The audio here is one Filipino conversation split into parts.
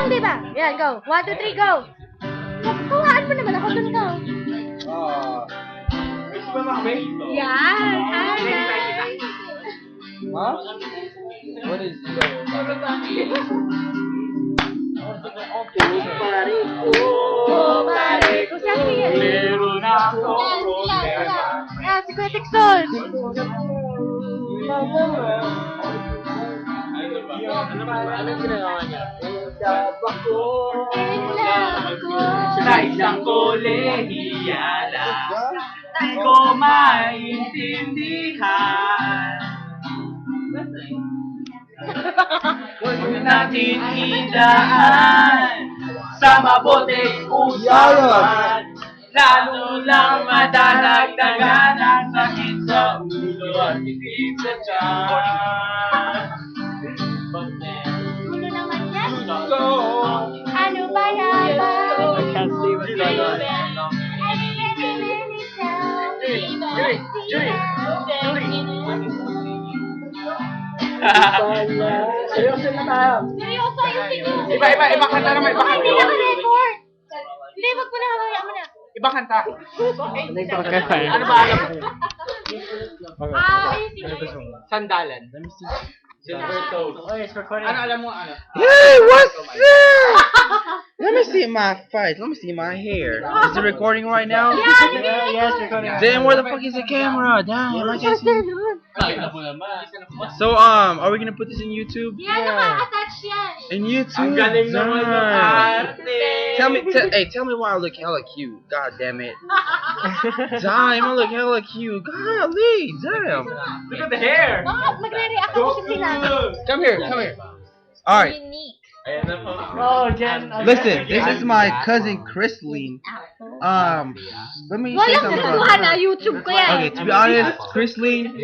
lang, di ba? Yan, go. 1, 2, 3, go. Kuhaan mo naman ako dun, go. Yan. Hi, guys. Huh? What is Meron ako. Yan, si Kuya Tikson. Anong ginagawa niya? Sa isang kolehiyala, di ko maintindihan. Huwag natin idaan sa mabuting usapan, lalo lang madadagdagan ang sakit sa ulo at higit sa tiyan. Ano naman yan? Go! Ano ba yan? I can't see what's going on. Seryoso na tayo. Seryoso, ayusin nyo. Iba kanta naman, iba Hindi kanta. naka-record. Hindi, wag mo na, hayaan mo na. Ibang kanta. Ano ba alam? Ayusin nyo. Sandalan. Silver toes. Oh, it's recording. Ano alam mo ano? Hey, what's up? Let me see my face. Let me see my hair. Is it recording right now? Yes, recording. Damn, where the fuck is the camera? Damn, I can't see. So, are we gonna put this in YouTube? Yan, naka-attach yan. In YouTube? Ang galing naman ng arte. Tell me why I look hella cute. God damn it. Damn, I look hella cute. Golly, damn. Look at the hair. Magre-react ako sa sila. Come here. All right. Unique. Ayan na po. Oh, Jen. Listen, this is my cousin Chrisleen. Let me say Walang something katuhan about na her. YouTube ko yan. Okay, to be honest, Chrisleen,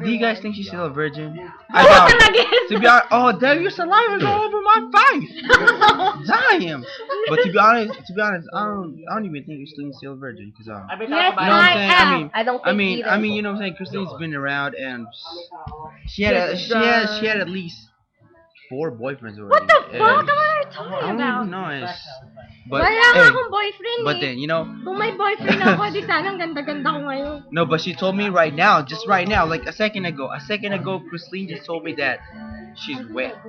do you guys think she's still a virgin? I doubt it. To be honest, oh damn, your saliva's all over my face. Damn. But to be honest, I don't even think Christeen's still a virgin, cause Yes, you know what I'm saying? I am. I don't think I mean, you know what I'm saying? Christeen's been around and she had at least 4 boyfriends already. What the fuck? and What are you I talking don't about? even know. But Wala nga hey, akong boyfriend but eh. then you know, Kung may boyfriend ako, di sana ang ganda-ganda ko ngayon. no, but she told me right now, just right now, like a second ago, Christine just told me that she's wet.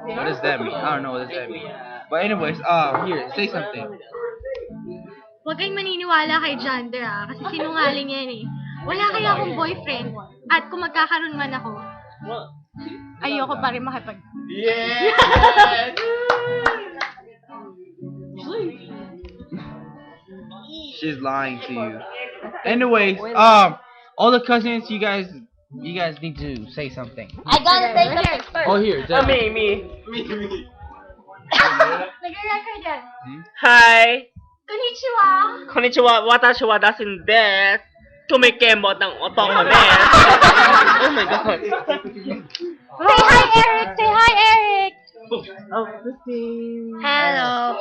What does that mean? I don't know what does that mean. But anyways, here, say something. Huwag kayong maniniwala kay Jander kasi sinungaling yan eh. Wala kaya akong boyfriend. At kung magkakaroon man ako, ayoko pa rin makipag... Yes! She's lying to you. Anyways, all the cousins, you guys need to say something. I gotta say something first. Oh, here, Jen. Me. Nag-record yan. Hi! Konnichiwa! Konnichiwa, watashi wa dasin desu. Tumikemot ng otong mo ne. Oh my god. Say hi, Eric! Say hi, Eric! Oh, Christine. Hello.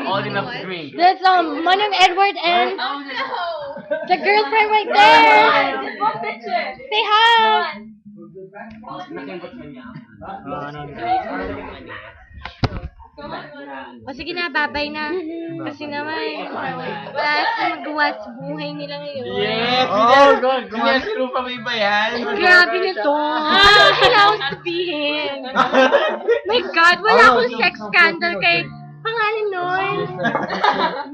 All enough to drink. That's Manong Edward and the girlfriend right there. Say hi. O sige na, babay na. Kasi naman, wala silang magawa sa buhay nila ngayon. Yes! Sinasiro pa may bayan. Grabe na to. Kailangan sabihin. My God, wala akong sex scandal kay pangalan nun.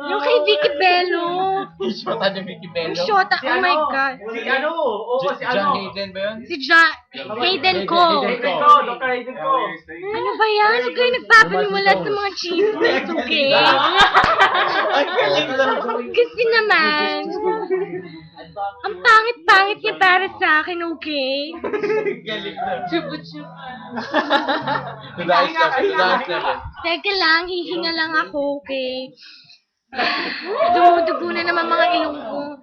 Yung kay Vicky Bello. Shota ni Vicky Bello. Yung shota, oh my God. Si ano? Oo, si ano? John Hayden ba yun? Si Hayden Ko. Dr. Hayden ko. Ano ba yan? Huwag kayo nagpapaniwala sa mga chismis, okay? Kasi naman, ang pangit-pangit niya para sa akin, okay? Galing na. Teka lang, hihinga lang ako, okay? Dumudugo na naman mga ilong ko.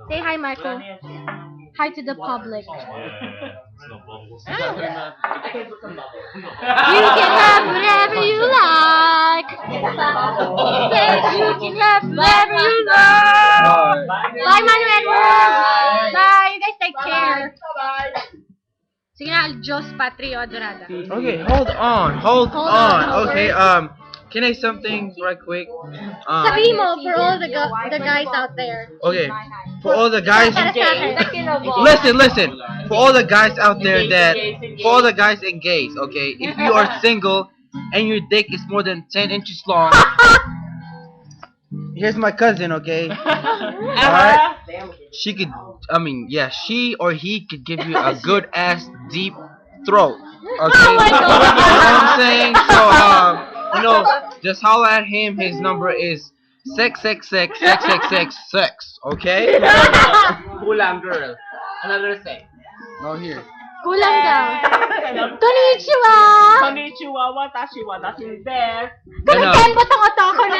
Say hi, Michael. Hi to the public. You can have whatever you like. Yes, you can have whatever you like. Bye, Manu Edward. Bye. You guys take care. Sige na, Diyos Patrio Adorada. Okay, hold on. Hold on. Okay, can I say something right quick? Sabihin mo, for all the guys out there. Okay, for all the guys. Para sa akin. Listen. For all the guys out there for all the guys and gays, okay, if you are single and your dick is more than 10 inches long, here's my cousin, okay? Alright? She could, she or he could give you a good ass deep throat. Okay? Oh my God. You know what I'm saying? So, just holler at him. His number is 666-666-666, okay? Kulang, girl. Another thing. No, here. Kulang daw. Konnichiwa! Konnichiwa, watashi wa dasin desu. Kumikembot ang otoko na.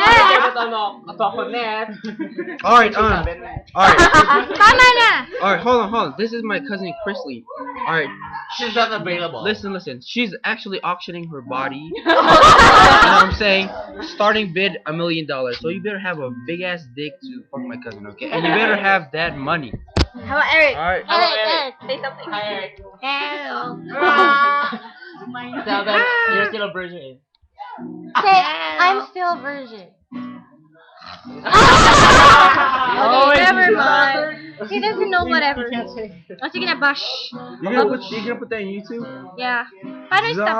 Otoko net. Alright, alright. Tama na. Alright, hold on. This is my cousin Chrisley. Alright, She's not available. listen. She's actually auctioning her body. You know what I'm saying? Starting bid $1 million. So you better have a big ass dick to fuck my cousin, okay? And you better have that money. How about Eric? Alright. Eric, say something. Hi, Eric. Hello. Tell them you're still a virgin. Say, I'm still a virgin. Oh, Okay, never mind. He doesn't know whatever. Oh, sige na, bash. You gonna put that on YouTube? Yeah. Paano i-stop?